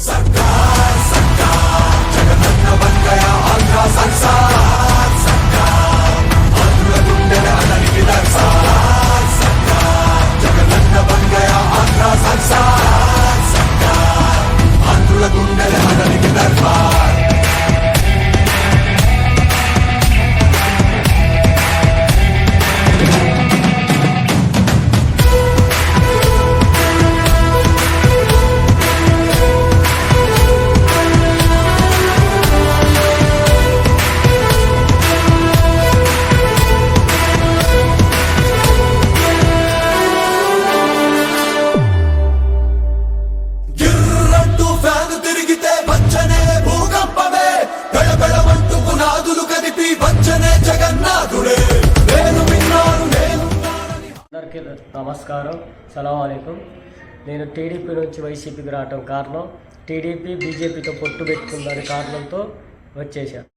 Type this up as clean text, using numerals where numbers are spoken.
सरकार सरकार जगनन्न बन गया आंध्र सरकार सरकार आंध्र गुंडे अननिकी सरकार सरकार जगनन्न बन गया आंध्र सरकार सरकार आंध्र गुंडे अननिकी दरबार అందరికీ నమస్కారం, సలాం అలైకుం. నేను టీడీపీ నుంచి వైసీపీకి రావటం కారణం టీడీపీ బీజేపీతో పొట్టు పెట్టుకుందని కారణంతో వచ్చేసాను.